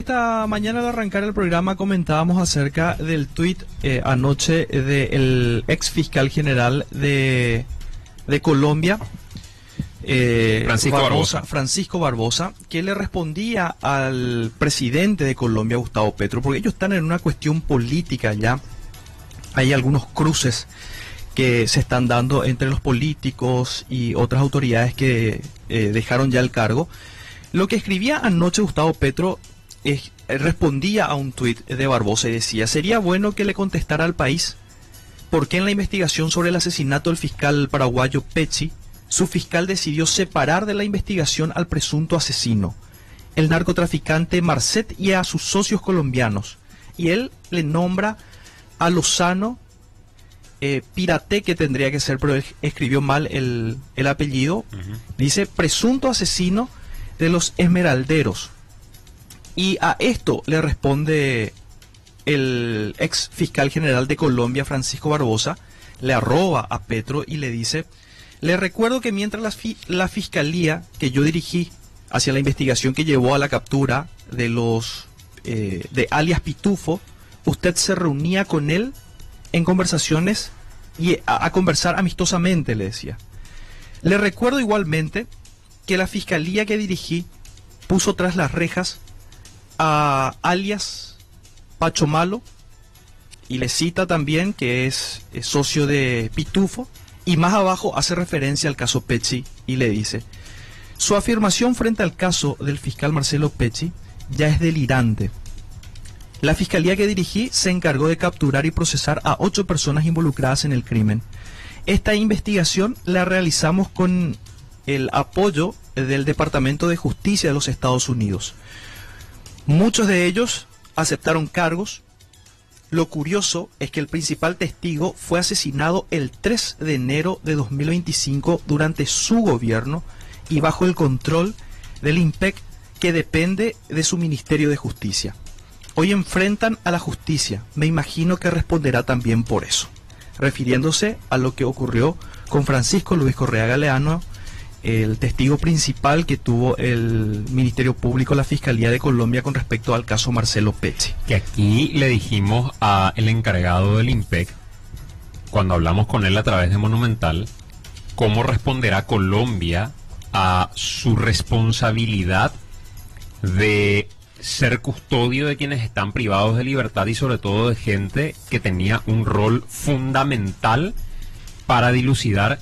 Esta mañana al arrancar el programa comentábamos acerca del tuit anoche del ex fiscal general de Colombia, Francisco Barbosa, que le respondía al presidente de Colombia, Gustavo Petro, porque ellos están en una cuestión política ya. Hay algunos cruces que se están dando entre los políticos y otras autoridades que dejaron ya el cargo. Lo que escribía anoche Gustavo Petro respondía a un tuit de Barbosa y decía: sería bueno que le contestara al país por qué en la investigación sobre el asesinato del fiscal paraguayo Pecci, su fiscal decidió separar de la investigación al presunto asesino, el narcotraficante Marcet, y a sus socios colombianos, y él le nombra a Lozano Pirate, que tendría que ser, pero él escribió mal el apellido. Dice presunto asesino de los esmeralderos. Y a esto le responde el ex fiscal general de Colombia, Francisco Barbosa, le arroba a Petro y le dice: le recuerdo que mientras la fiscalía que yo dirigí hacia la investigación que llevó a la captura de los de alias Pitufo, usted se reunía con él en conversaciones y a conversar amistosamente, le decía. Le recuerdo igualmente que la fiscalía que dirigí puso tras las rejas a alias Pacho Malo, y le cita también que es socio de Pitufo, y más abajo hace referencia al caso Pecci y le dice: su afirmación frente al caso del fiscal Marcelo Pecci ya es delirante. La fiscalía que dirigí se encargó de capturar y procesar a 8 personas involucradas en el crimen. Esta investigación la realizamos con el apoyo del Departamento de Justicia de los Estados Unidos. Muchos de ellos aceptaron cargos. Lo curioso es que el principal testigo fue asesinado el 3 de enero de 2025 durante su gobierno y bajo el control del IMPEC, que depende de su Ministerio de Justicia. Hoy enfrentan a la justicia. Me imagino que responderá también por eso, refiriéndose a lo que ocurrió con Francisco Luis Correa Galeano, el testigo principal que tuvo el Ministerio Público, la Fiscalía de Colombia, con respecto al caso Marcelo Pecci. Que aquí le dijimos al encargado del IMPEC, cuando hablamos con él a través de Monumental, cómo responderá Colombia a su responsabilidad de ser custodio de quienes están privados de libertad y sobre todo de gente que tenía un rol fundamental para dilucidar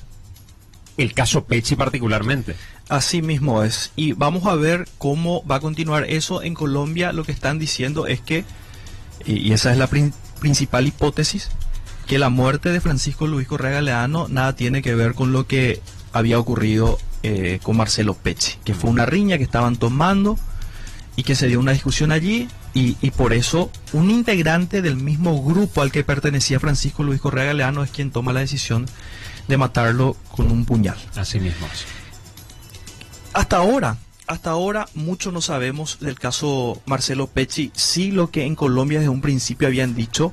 el caso Pecci particularmente. Así mismo es. Y vamos a ver cómo va a continuar eso en Colombia. Lo que están diciendo es que, y esa es la principal hipótesis, que la muerte de Francisco Luis Correa Galeano nada tiene que ver con lo que había ocurrido con Marcelo Pecci, que fue una riña que estaban tomando y que se dio una discusión allí, y por eso un integrante del mismo grupo al que pertenecía Francisco Luis Correa Galeano es quien toma la decisión de matarlo con un puñal. Así mismo. Hasta ahora mucho no sabemos del caso Marcelo Pecci. Sí, lo que en Colombia desde un principio habían dicho,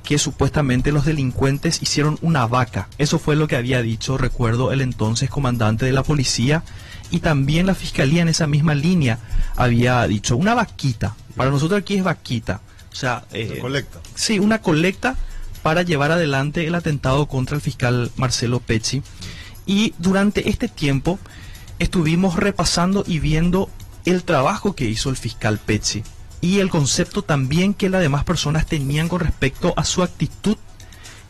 que supuestamente los delincuentes hicieron una vaca. Eso fue lo que había dicho, recuerdo, el entonces comandante de la policía, y también la fiscalía en esa misma línea había dicho una vaquita. Para nosotros aquí es vaquita, o sea, una colecta. Sí, una colecta para llevar adelante el atentado contra el fiscal Marcelo Pecci. Y durante este tiempo estuvimos repasando y viendo el trabajo que hizo el fiscal Pecci y el concepto también que las demás personas tenían con respecto a su actitud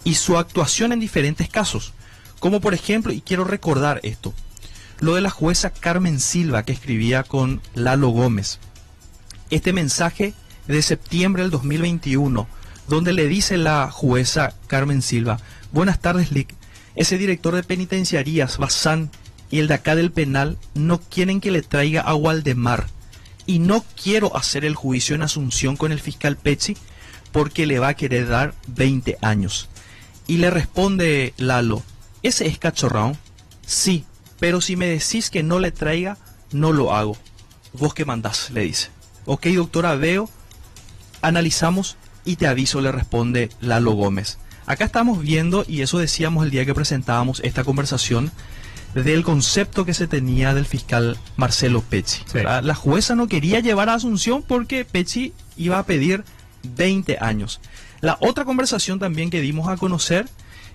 y su actuación en diferentes casos. Como por ejemplo, y quiero recordar esto, lo de la jueza Carmen Silva, que escribía con Lalo Gómez. Este mensaje de septiembre del 2021, donde le dice la jueza Carmen Silva: buenas tardes, Lic. Ese director de penitenciarías, Bazán, y el de acá del penal no quieren que le traiga a Waldemar. Y no quiero hacer el juicio en Asunción con el fiscal Pecci porque le va a querer dar 20 años. Y le responde Lalo: ¿ese es cachorrón? Sí, pero si me decís que no le traiga, no lo hago. Vos que mandás, le dice. Ok, doctora, veo, analizamos y te aviso, le responde Lalo Gómez. Acá estamos viendo, y eso decíamos el día que presentábamos esta conversación, del concepto que se tenía del fiscal Marcelo Pecci. Sí. La jueza no quería llevar a Asunción porque Pecci iba a pedir 20 años. La otra conversación también que dimos a conocer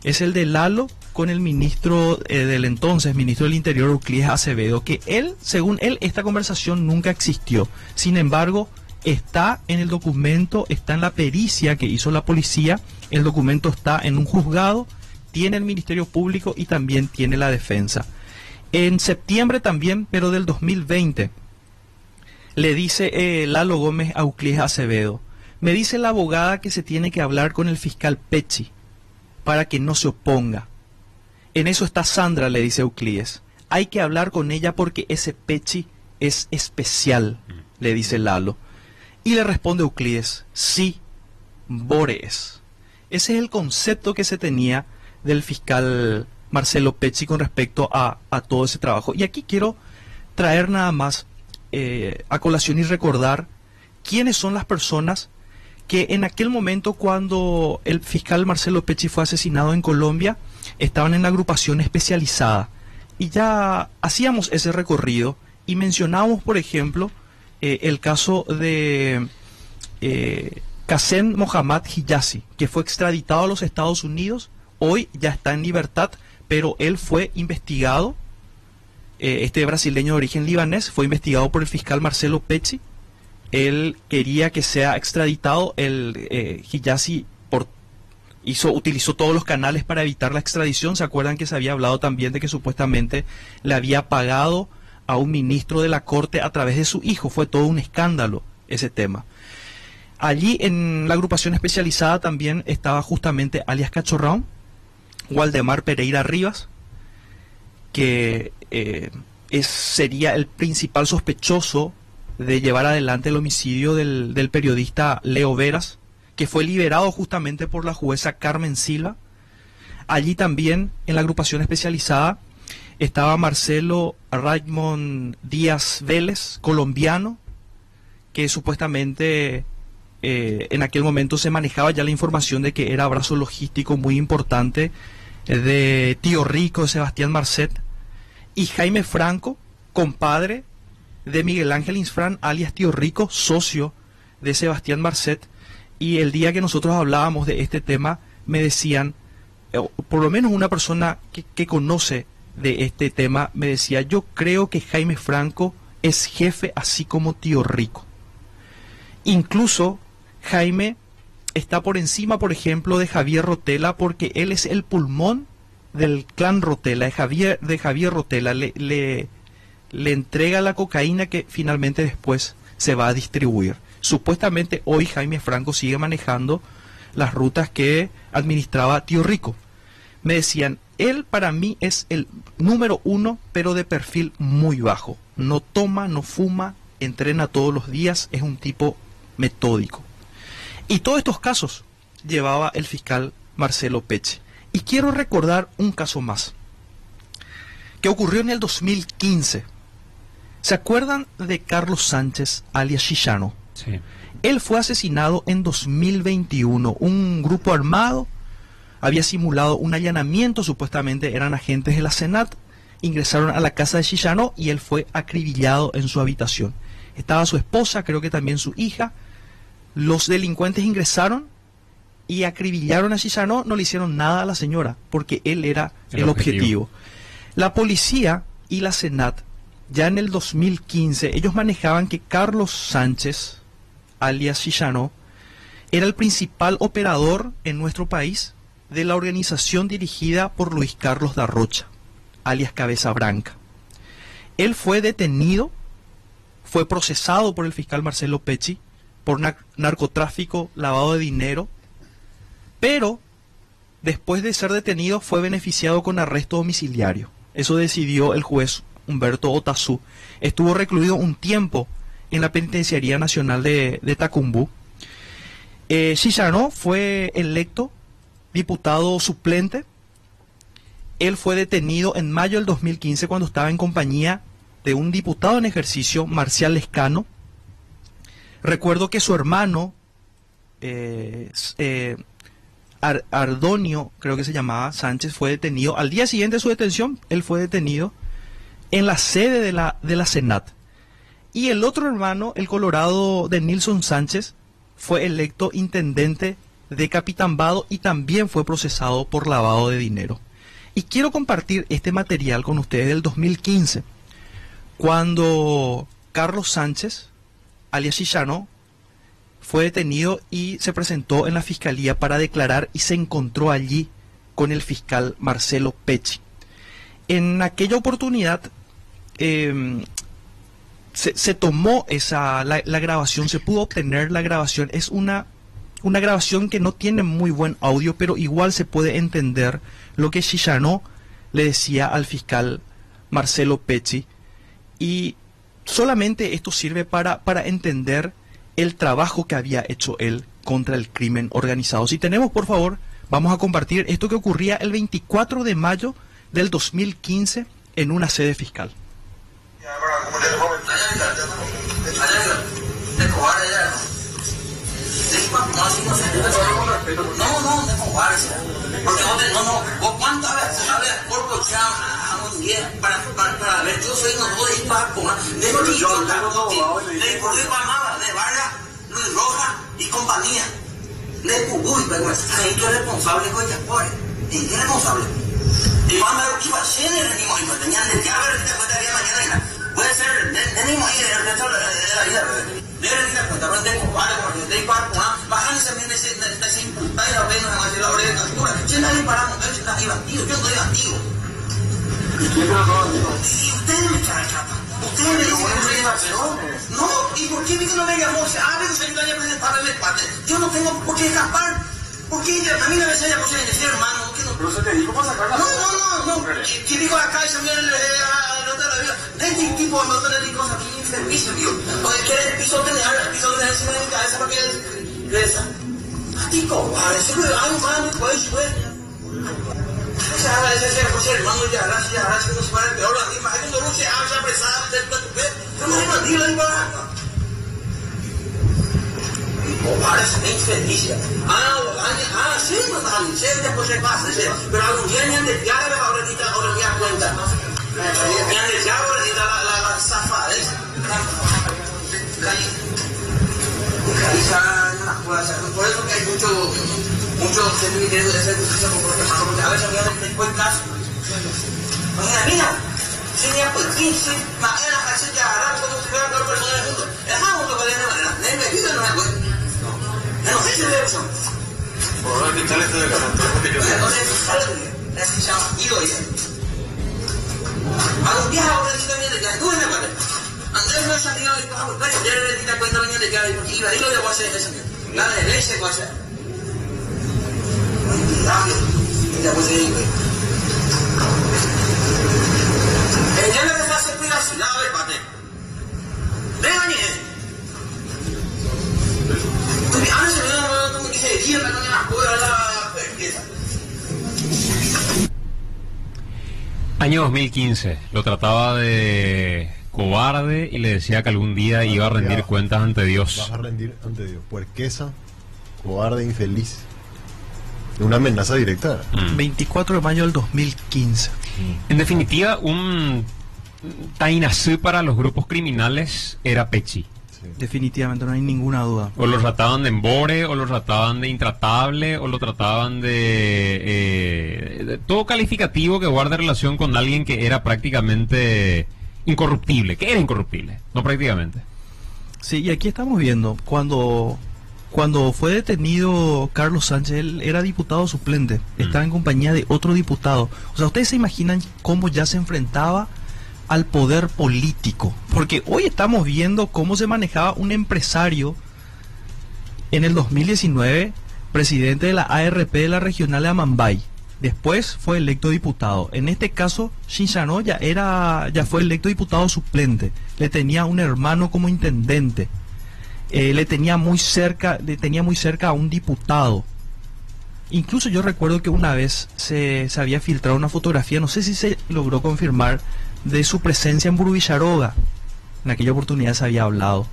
es el de Lalo con el ministro del entonces, ministro del Interior, Euclides Acevedo, que él, según él, esta conversación nunca existió. Sin embargo, está en el documento, está en la pericia que hizo la policía, el documento está en un juzgado, tiene el Ministerio Público y también tiene la defensa. En septiembre también, pero del 2020, le dice Lalo Gómez a Euclides Acevedo, me dice la abogada que se tiene que hablar con el fiscal Pecci para que no se oponga. En eso está Sandra, le dice Euclides. Hay que hablar con ella porque ese Pecci es especial, le dice Lalo. Y le responde Euclides, sí, Bore es. Ese es el concepto que se tenía del fiscal Marcelo Pecci con respecto a todo ese trabajo. Y aquí quiero traer nada más a colación y recordar quiénes son las personas que en aquel momento, cuando el fiscal Marcelo Pecci fue asesinado en Colombia, estaban en la agrupación especializada. Y ya hacíamos ese recorrido y mencionábamos, por ejemplo, el caso de Qasem Mohammad Hijazi, que fue extraditado a los Estados Unidos, hoy ya está en libertad, pero él fue investigado, este brasileño de origen libanés, fue investigado por el fiscal Marcelo Pecci. Él quería que sea extraditado, el Hijazi utilizó todos los canales para evitar la extradición. ¿Se acuerdan que se había hablado también de que supuestamente le había pagado a un ministro de la corte a través de su hijo? Fue todo un escándalo ese tema. Allí en la agrupación especializada también estaba justamente alias Cachorrón, Waldemar Pereira Rivas, que sería el principal sospechoso de llevar adelante el homicidio del periodista Leo Veras, que fue liberado justamente por la jueza Carmen Silva. Allí también en la agrupación especializada estaba Marcelo Raymond Díaz Vélez, colombiano, que supuestamente en aquel momento se manejaba ya la información de que era brazo logístico muy importante de Tío Rico, de Sebastián Marcet, y Jaime Franco, compadre de Miguel Ángel Insfrán, alias Tío Rico, socio de Sebastián Marcet. Y el día que nosotros hablábamos de este tema, me decían, por lo menos una persona que conoce de este tema, me decía, yo creo que Jaime Franco es jefe así como Tío Rico. Incluso Jaime está por encima, por ejemplo, de Javier Rotela, porque él es el pulmón del clan Rotela, de Javier Rotela. Le entrega la cocaína que finalmente después se va a distribuir. Supuestamente hoy Jaime Franco sigue manejando las rutas que administraba Tío Rico. Me decían, él para mí es el número uno, pero de perfil muy bajo. No toma, no fuma, entrena todos los días, es un tipo metódico. Y todos estos casos llevaba el fiscal Marcelo Pecci. Y quiero recordar un caso más, que ocurrió en el 2015. ¿Se acuerdan de Carlos Sánchez, alias Chillano? Sí. Él fue asesinado en 2021. Un grupo armado había simulado un allanamiento, supuestamente eran agentes de la Senat, ingresaron a la casa de Chillano y él fue acribillado en su habitación. Estaba su esposa, creo que también su hija. Los delincuentes ingresaron y acribillaron a Chillano, no le hicieron nada a la señora, porque él era el objetivo. La policía y la Senat, ya en el 2015, ellos manejaban que Carlos Sánchez, alias Chillano, era el principal operador en nuestro país de la organización dirigida por Luis Carlos da Rocha, alias Cabeza Branca. Él fue detenido, fue procesado por el fiscal Marcelo Pecci por narcotráfico, lavado de dinero, pero después de ser detenido fue beneficiado con arresto domiciliario. Eso decidió el juez Humberto Otazú. Estuvo recluido un tiempo en la Penitenciaría Nacional de Tacumbú. Chillano fue electo diputado suplente. Él fue detenido en mayo del 2015 cuando estaba en compañía de un diputado en ejercicio, Marcial Lescano. Recuerdo que su hermano, Ardonio, creo que se llamaba, Sánchez, fue detenido. Al día siguiente de su detención, él fue detenido en la sede de la Senat. Y el otro hermano, el colorado de Nilson Sánchez, fue electo intendente de Capitambado y también fue procesado por lavado de dinero. Y quiero compartir este material con ustedes del 2015, cuando Carlos Sánchez, alias Chichanó, fue detenido y se presentó en la fiscalía para declarar y se encontró allí con el fiscal Marcelo Pecci. En aquella oportunidad se tomó la grabación, se pudo obtener la grabación. Es una grabación que no tiene muy buen audio, pero igual se puede entender lo que Chichanó le decía al fiscal Marcelo Pecci. Y solamente esto sirve para entender el trabajo que había hecho él contra el crimen organizado. Si tenemos, por favor, vamos a compartir esto que ocurría el 24 de mayo del 2015 en una sede fiscal. ¿Cuántas veces hablas por para ver? Yo soy no de Paco, de Vargas, Luis Rojas y compañía, de Cubuy, pero ¿en qué responsable con Yacuare? ¿En qué responsable? Y cuando iba a ser el mismo, tenían de llave, te cuenta que mañana puede ser el mismo ahí, el resto de la vida, deben ir a cuenta, pero de cobarde, porque de Paco, bajan también de ese impulsar y la ven a la hora de captura. Si nadie paramos, si está divertido, yo estoy divertido. Y ustedes me echan chapa. Ustedes me dicen que no soy Barcelona. No, ¿y por qué no me llamó? Pero se ayuda a presentar el empate. Yo no tengo por qué escapar. ¿Por qué a mí me decía ya por decir hermano? Pero se te dijo para sacar la No. ¿Qué dijo acá y se viene a la otra vida? De este tipo de montones de cosas aquí en servicio, tío. Oye, ¿quieres el piso tener? El piso tener encima de mi cabeza para que regresa. Tico, a veces me va a un pues. Se habla de ese hermano y gracias, no se va a peor. La misma gente no se habla apresada del platupé. Yo no soy bandido ni para acá. Parece que infelicia. Sí, no sé, después se pasa, pero algún día ni han de diablo, ahora ni da cuenta. Ni han de diablo, ni la zafada esa. Por eso que hay muchos servicios de servicio, porque a veces me doy cuenta. Mira, si ni a Putin, si mañana así que agarrar como si fuera otra persona del mundo, dejamos lo que viene de manera, me vida no me acuerdo. No sé si de eso. Por ahora que tal esto de casa, entonces, es que se llama Ido, dice. A los días ahora dice también de que tú en la madre. Andrés no es santigado y coja por playa, ya le di cuenta mañana de que porque iba a ir lo voy a hacer ese día. La de leche voy a hacer. Ya pues ahí, güey. Ya me deja hacer privacidad, a ver, pate. Venga, ni ahora se ve como que se decía, no me acuerdo la perqueza. Año 2015, lo trataba de cobarde y le decía que algún día iba a rendir cuentas ante Dios. Vas a rendir ante Dios. Puerquesa, cobarde, infeliz. Una amenaza directa. 24 de mayo del 2015. En definitiva, un tainazú para los grupos criminales era Pecci. Sí. Definitivamente, no hay ninguna duda. O lo trataban de embore, o lo trataban de intratable, o lo trataban de todo calificativo que guarde relación con alguien que era prácticamente incorruptible, que era incorruptible, no prácticamente. Sí, y aquí estamos viendo, cuando fue detenido Carlos Sánchez, él era diputado suplente, estaba en compañía de otro diputado. O sea, ustedes se imaginan cómo ya se enfrentaba al poder político, porque hoy estamos viendo cómo se manejaba un empresario en el 2019, presidente de la ARP de la regional de Amambay. Después fue electo diputado. En este caso, Chichanó ya fue electo diputado suplente. Le tenía un hermano como intendente. Le tenía muy cerca a un diputado. Incluso yo recuerdo que una vez se había filtrado una fotografía, no sé si se logró confirmar, de su presencia en Burubicharoga. En aquella oportunidad se había hablado.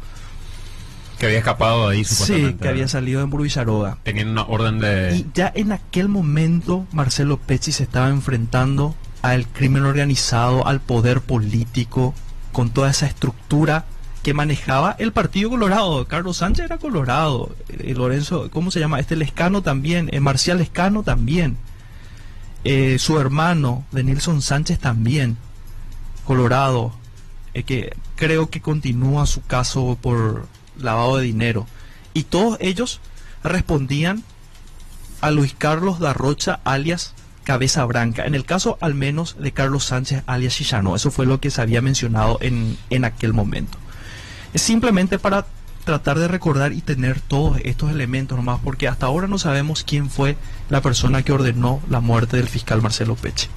Que había escapado de ahí, Sí, supuestamente. que había salido de Burbicharoga. Tenían una orden de... Y ya en aquel momento Marcelo Pecci se estaba enfrentando al crimen organizado, al poder político, con toda esa estructura que manejaba el Partido Colorado. Carlos Sánchez era colorado, Lorenzo, ¿cómo se llama? Lescano también, Marcial Lescano también, su hermano de Nilson Sánchez también, colorado, que creo que continúa su caso por lavado de dinero. Y todos ellos respondían a Luis Carlos da Rocha, alias Cabeza Branca, en el caso al menos de Carlos Sánchez, alias Chillano. Eso fue lo que se había mencionado en aquel momento. Es simplemente para tratar de recordar y tener todos estos elementos nomás, porque hasta ahora no sabemos quién fue la persona que ordenó la muerte del fiscal Marcelo Pecci.